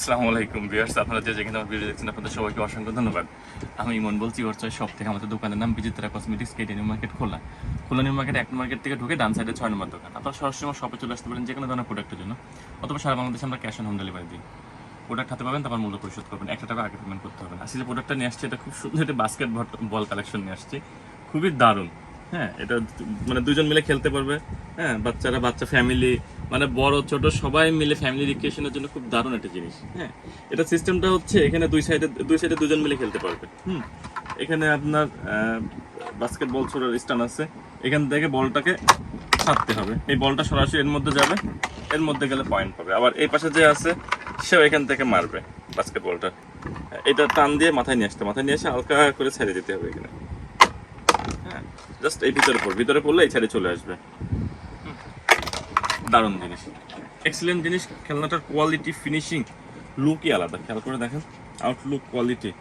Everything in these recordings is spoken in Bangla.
আসসালামু আলাইকুম ভিউয়ার্স, আপনারা যে যেখানে আমার ভিডিও দেখছেন আপনাদের সবাইকে অসংখ্য ধন্যবাদ। আমি ইমন বলছি ওর চয়েস শপ থেকে। আমাদের দোকানের নাম বিচিত্রা কসমেটিক্স, কেটি নিউ মার্কেট, খোলা নিউ মার্কেট 1 মার্কেট থেকে ঢুকে ডান সাইডে 6 নম্বর দোকান। আপনারা সরাসরি আমার শপে চলে আসতে পারেন যে কোনো ধরনের প্রোডাক্টের জন্য, অথবা সারা বাংলাদেশে আমরা ক্যাশ অন হোম ডেলিভারি দিই। প্রোডাক্ট হাতে পাবেন, তারপর মূল্য পরিশোধ করবেন, 1 টাকা আগে পেমেন্ট করতে হবে না। আসলে প্রোডাক্টটা নিয়ে আসছে, এটা খুব সুন্দর একটা বাস্কেট বল কালেকশন নিয়ে আসছে, খুবই দারুণ। হ্যাঁ, এটা মানে দুজন মিলে খেলতে পারবে। হ্যাঁ, বাচ্চা ফ্যামিলি মানে বড় ছোট সবাই মিলে ফ্যামিলি রিক্রিয়েশনের জন্য খুব দারুণ একটা জিনিস। হ্যাঁ, এটা সিস্টেমটা হচ্ছে এখানে দুই সাইডে দুজন মিলে খেলতে পারবে। এখানে আপনার বাস্কেটবল ছোড়ার স্ট্যান্ড আছে, এখান থেকে বলটাকে ছাড়তে হবে, এই বলটা সরাসরি এর মধ্যে যাবে, এর মধ্যে গেলে পয়েন্ট পাবে। আবার এই পাশে যে আছে সেও এখান থেকে মারবে বাস্কেটবলটা। এটা টান দিয়ে মাথায় নিয়ে এসে হালকা করে ছেড়ে দিতে হবে এখানে। হ্যাঁ, জাস্ট এই ভিতরে পড়লে এই সাইডে চলে আসবে। দারুণ জিনিস, এক্সিলেন্ট জিনিস। খেলনাটার কোয়ালিটি, ফিনিশিং, লুকই আলাদা। খেয়াল করে দেখেন, আউটলুক, কোয়ালিটি,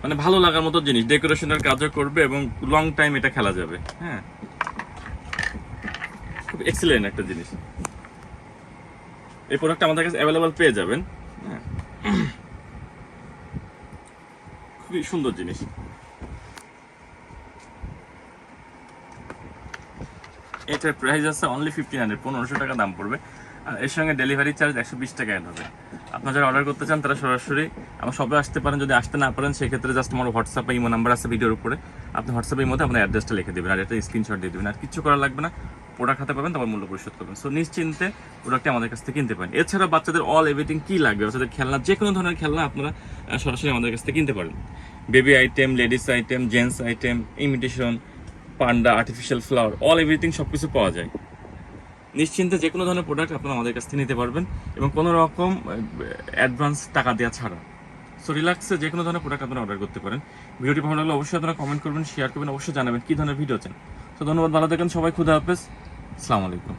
মানে ভালো লাগার মতো জিনিস। ডেকোরেশনের কাজও করবে এবং লং টাইম এটা খেলা যাবে। হ্যাঁ, খুব এক্সিলেন্ট একটা জিনিস। এই প্রোডাক্ট আমাদের কাছে অ্যাভেলেবল পেয়ে যাবেন। হ্যাঁ, খুবই সুন্দর জিনিস। এটার প্রাইস আছে অনলি 1500 টাকা দাম পড়বে। আর এর সঙ্গে ডেলিভারি চার্জ 120 টাকা অ্যাড হবে। আপনারা যারা অর্ডার করতে চান তারা সরাসরি আমার শপে আসতে পারেন। যদি আসতে না পারেন সেক্ষেত্রে জাস্ট আমার হোয়াটসঅ্যাপে ইমো নাম্বার আছে ভিডিওর উপরে, আপনি হোয়াটসঅ্যাপের মধ্যে আপনার অ্যাড্রেসটা লিখে দেবেন আর একটা স্ক্রিনশট দিয়ে দেবেন। আর কিছু করা লাগবে না, প্রোডাক্ট হাতে পাবেন, তারপর মূল্য পরিশোধ করবেন। সো নিশ্চিন্তে প্রোডাক্টটি আমাদের কাছ থেকে কিনতে পারেন। এছাড়া বাচ্চাদের অল এভরিথিং কী লাগবে, বাচ্চাদের খেলনা, যে কোনো ধরনের খেলনা আপনারা সরাসরি আমাদের কাছ থেকে কিনতে পারেন। Baby item, ladies item, gents item, imitation, panda, artificial flower, all everything সব কিছু পাওয়া যায়। নিশ্চিন্তে যে কোনো ধরনের প্রোডাক্ট আপনারা আমাদের কাছ থেকে নিতে পারবেন এবং কোনো রকম অ্যাডভান্স টাকা দেওয়া ছাড়া। সো রিল্যাক্সে যে কোনো ধরনের প্রোডাক্ট আপনারা অর্ডার করতে পারেন। ভিডিওটি ভালো লাগলে অবশ্যই আপনারা কমেন্ট করবেন, শেয়ার করবেন, অবশ্যই জানাবেন কী ধরনের ভিডিও চান। তো ধন্যবাদ, ভালো থাকেন সবাই, খুদা হাফেজ, আসসালামু আলাইকুম।